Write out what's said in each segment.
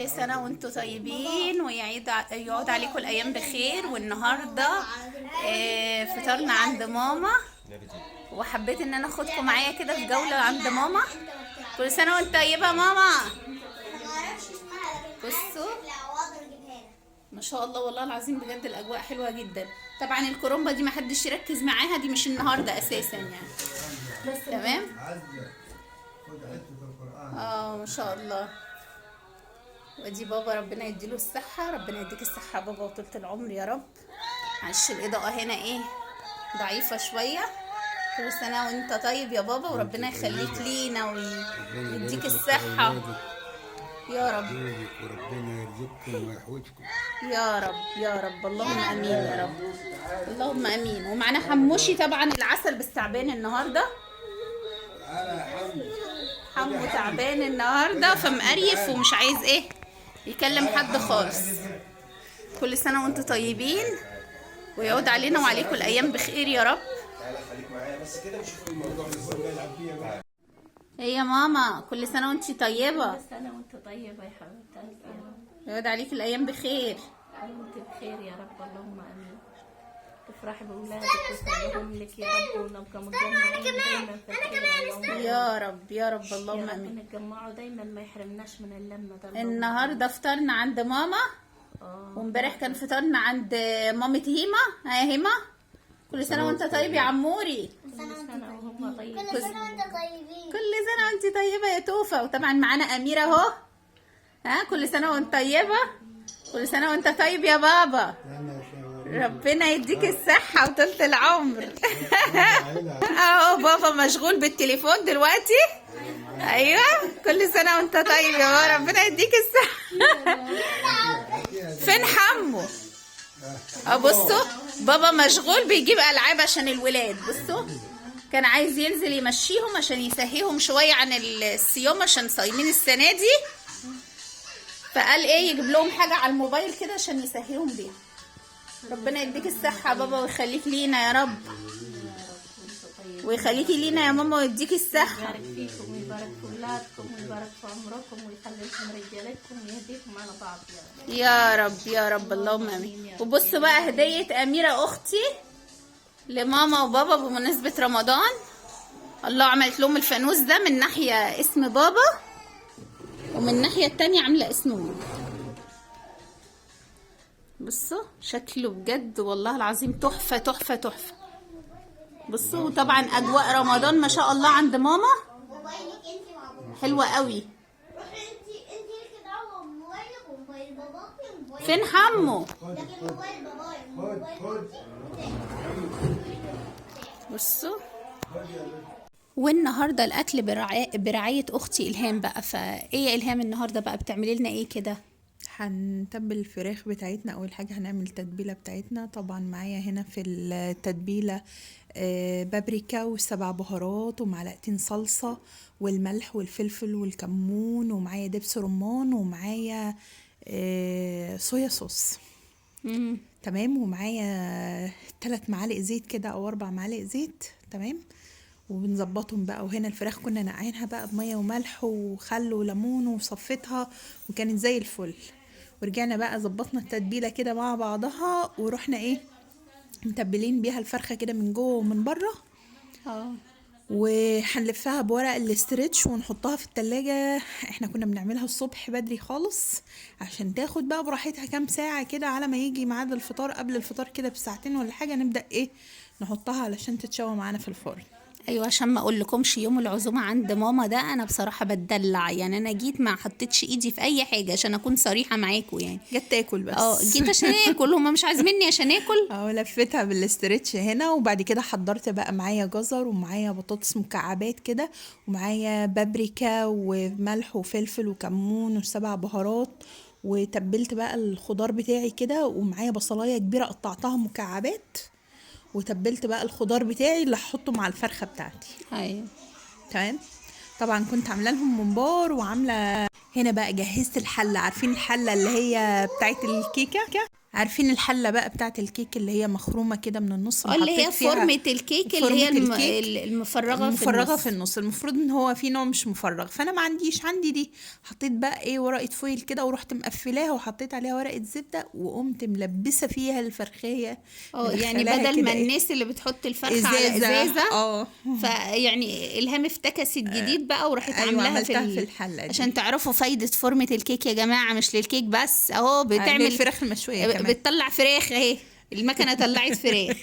كل سنة وانتم طيبين يعود عليكم الأيام بخير. والنهاردة فطرنا عند ماما، وحبيت ان انا اخدكم معايا كده في جولة عند ماما. كل سنة وانت طيبة ماما. بصوا ما شاء الله، والله العظيم بجد الأجواء حلوة جدا. طبعا الكرومبة دي محدش يركز معاها، دي مش النهاردة أساسا يعني. تمام. ما شاء الله. ودي بابا، ربنا يديله الصحة، ربنا يديك الصحة يا بابا وطولة العمر يا رب. معلش الإضاءة هنا ضعيفة شوية. كل سنة وانت طيب يا بابا، وربنا يخليك لينا ويديك الصحة يا رب. وربنا يرزقكم ويحوجكم يا رب يا رب، اللهم امين يا رب، اللهم امين. ومعنا حموشي طبعا العسل بس تعبان النهارده. حمو تعبان النهارده فمقريف ومش عايز يكلم حد خالص. كل سنة وانتم طيبين، ويعود علينا وعليكم الأيام بخير يا رب. ايه يا ماما، كل سنة وانتي طيبة. كل سنة وانت طيبة يا حبيبتي يا رب. يعود عليك الأيام بخير. وانت بخير يا رب، اللهم امين. تفرحي بأولادك وتسلمهم لك يا رب، ونبقى متجمعين دايما في الخير يا رب يا رب، اللهم يا رب. امين. نتجمعوا دايما، ما يحرمناش من اللمة ده. النهارده فطرنا عند ماما، وامبارح كان فطرنا عند مامة هيما. ها هيما، كل سنة وانت طيب يا عموري. كل سنة وهم طيبين. كل سنة وانت طيبة يا توفة. وطبعا معانا أميرة اهو. ها، كل سنة وانت طيبة. كل سنة وانت طيب يا بابا، ربنا يديك الصحة وطولة العمر. اهو بابا مشغول بالتليفون دلوقتي. ايوه، كل سنة وانت طيب يا بابا، ربنا يديك الصحة. فين حمو؟ بصوا بابا مشغول بيجيب ألعاب عشان الولاد. بصوا كان عايز ينزل يمشيهم عشان يسهيهم شوية عن الصيام عشان صايمين السنة دي، فقال يجيب لهم حاجة على الموبايل كده عشان يسهيهم بيها. ربنا يديك الصحة يا بابا ويخليك لينا يا رب، ويخليكي لينا يا ماما ويديك الصحة. يبارك فيكم ويبارك في أولادكم ويبارك في عمركم ويخلي لكم رجالتكم ويهديكم على بعض يا رب. يا رب يا رب، اللهم امين. وبصوا بقى هدية أميرة أختي لماما وبابا بمناسبة رمضان. الله، عملت لهم الفانوس ده من ناحية اسم بابا، ومن الناحية التانية عاملة اسم ماما. بصوا شكله بجد والله العظيم تحفة تحفة تحفة. بصوا طبعا أجواء رمضان ما شاء الله عند ماما حلوة قوي. فين حمو؟ بصوا. والنهارده الاكل برعايه اختي الهام بقى. فايه يا الهام النهارده بقى بتعملي لنا ايه كده؟ هنتبل الفراخ بتاعتنا. اول حاجه هنعمل التتبيله بتاعتنا. طبعا معايا هنا في التتبيله بابريكا و7 بهارات ومعلقتين صلصه والملح والفلفل والكمون، ومعايا دبس رمان، ومعايا صويا صوص. تمام. ومعايا 3 معالق زيت كده او 4 معالق زيت. تمام. وبنظبطهم بقى. وهنا الفراخ كنا نقعينها بقى بميه وملح وخل وليمون وصفتها وكانت زي الفل. ورجعنا بقى ظبطنا التتبيله كده مع بعضها، ورحنا متبلين بيها الفرخه كده من جوه ومن بره. وهنلفها بورق الاسترتش ونحطها في التلاجة. احنا كنا بنعملها الصبح بدري خالص عشان تاخد بقى براحتها كام ساعة كده، على ما يجي ميعاد الفطار قبل الفطار كده بساعتين ولا حاجة نبدأ نحطها علشان تتشوى معانا في الفرن. ايوه، عشان ما اقول لكمش يوم العزومه عند ماما ده انا بصراحه بتدلع يعني. انا جيت ما حطيتش ايدي في اي حاجه عشان اكون صريحه معاكم يعني. جت تاكل بس. جيت عشان اكل، هما مش عازميني عشان اكل. لفتها بالاسترتش هنا. وبعد كده حضرت بقى معايا جزر ومعايا بطاطس مكعبات كده، ومعايا بابريكا وملح وفلفل وكمون و7 بهارات. وتبلت بقى الخضار بتاعي كده، ومعايا بصلايه كبيره قطعتها مكعبات. وتبلت بقى الخضار بتاعي اللي هحطه مع الفرخه بتاعتي. ايوه تمام. طبعا كنت عامله لهم ممبار. وعامله هنا بقى جهزت الحله. عارفين الحله اللي هي بتاعت الكيكه؟ عارفين الحله بقى بتاعت الكيك اللي هي مخرومه كده من النص، اللي هي حطيت فيها فورمة الكيك اللي هي فورمة الكيك المفرغة مفرغه في في النص. المفروض ان هو في نوع مش مفرغ، فانا ما عنديش، عندي دي. حطيت بقى ايه ورقه فويل كده ورحت مقفلاها وحطيت عليها ورقه زبده وقمت ملبسه فيها الفرخيه. يعني مدخلاها بدل كده ما إيه؟ الناس اللي بتحط الفرخة على ازازة، فيعني الهام افتكست جديد بقى وراحت أيوة، عاملاها عملتها في الحلة دي. عشان تعرفوا فايدة فورمة الكيك يا جماعة، مش للكيك بس اهو، بتعمل الفراخ المشويه كمان. بتطلع فراخ اهي، المكنة طلعت فراخ.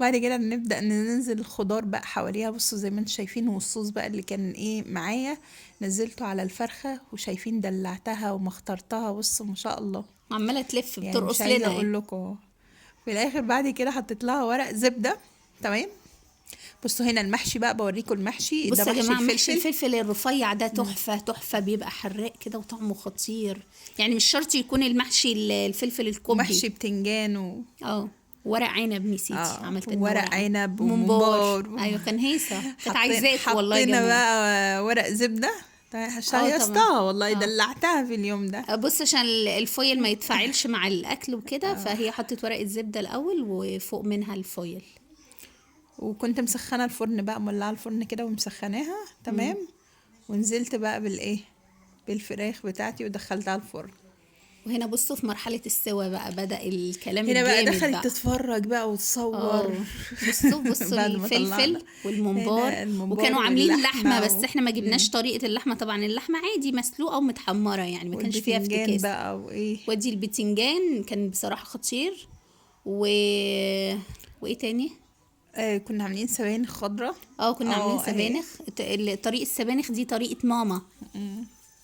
بعد كده نبدأ ننزل الخضار بقى حواليها. بصوا زي ما انتم شايفين، والصوص بقى اللي كان ايه معايا نزلته على الفرخة، وشايفين دلعتها وما اخترتها. بصوا ما شاء الله، عمالة تلف يعني بترقص مش عايزة لنا اقول لكم. في الاخر بعد كده حطيت لها ورق زبدة. تمام. بصوا هنا المحشي بقى، بوريكم المحشي. بصوا ده يا جماعة، محشي الفلفل. الفلفل الرفيع ده تحفة تحفة، بيبقى حراق كده وطعمه خطير. يعني مش شرط يكون المحشي الفلفل الكوبي، محشي بتنجان ورق عنب نسيتي، عملت لنا ورق عنب وممبار. وممبار. ايوه كان هيصة كانت عايزاك والله يا حطينا جماعة. بقى ورق زبدة. شيصتها والله، دلعتها في اليوم ده. بص عشان الفويل ما يتفاعلش مع الاكل وكده، فهي حطت ورق الزبدة الاول وفوق منها الفويل. وكنت مسخنه الفرن بقى، مولعه الفرن كده ومسخناها. تمام. ونزلت بقى بالفراخ بتاعتي ودخلتها الفرن. وهنا بصوا في مرحلة السوا بقى بدأ الكلام هنا بقى الجامد دخلت تتفرج بقى وتصور. بصوا بعد ما الفلفل طلعنا. والممبار، وكانوا عاملين لحمة بس احنا ما جبناش طريقة اللحمة. طبعا اللحمة عادي مسلوقة ومتحمرة، يعني ما كانش فيها والبتنجان افتكاس بقى وايه. ودي البتنجان كان بصراحة خطير. وايه تاني؟ كنا عاملين سبانخ خضرة. كنا عاملين سبانخ. طريقة السبانخ دي طريقة ماما،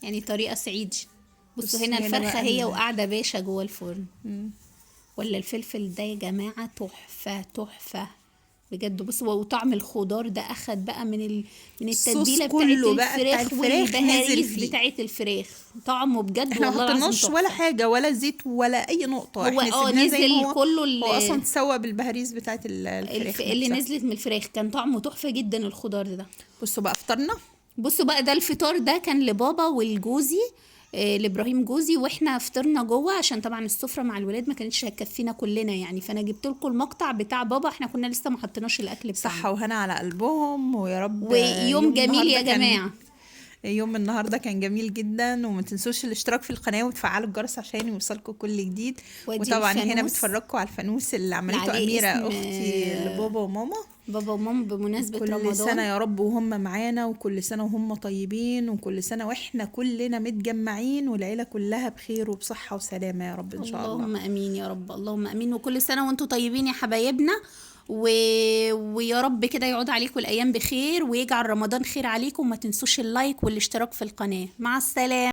يعني طريقة صعيدي. بصوا هنا الفرخة هي وقاعدة باشا جوه الفرن. ولا الفلفل ده يا جماعة تحفة تحفة بجد. بصوا وطعم الخضار ده اخد بقى من التتبيله بتاعت الفراخ والبهاريز بتاعت الفراخ. طعمه بجد احنا والله ما حطيناش ولا حاجه ولا زيت ولا اي نقطه. هو احنا نزل كله هو اصلا تسوى بالبهاريز بتاعت الفراخ اللي نزلت من الفراخ. كان طعمه تحفه جدا الخضار ده. بصوا بقى فطرنا. بصوا بقى ده الفطار ده كان لبابا والجوزي، لابراهيم جوزي، واحنا فطرنا جوه عشان طبعا السفره مع الولاد ما كانتش هتكفينا كلنا يعني. فانا جبت لكم المقطع بتاع بابا، احنا كنا لسه ما حطيناش الاكل بتاعنا. صحه وهنا على قلبهم ويا رب. ويوم جميل يا جماعه. يوم النهارده كان جميل جدا. وما تنسوش الاشتراك في القناه وتفعلوا الجرس عشان يوصلكم كل جديد. وطبعا هنا بتفرجكم على الفانوس اللي عملته اميره اختي لبابا وماما. بابا وماما بمناسبة كل رمضان. كل سنة يا رب وهم معانا، وكل سنة وهم طيبين، وكل سنة واحنا كلنا متجمعين والعيلة كلها بخير وبصحة وسلامة يا رب ان شاء الله. اللهم امين يا رب، اللهم امين. وكل سنة وانتم طيبين يا حبايبنا. ويا رب كده يعود عليكم الايام بخير ويجعل رمضان خير عليكم. وما تنسوش اللايك والاشتراك في القناة. مع السلامة.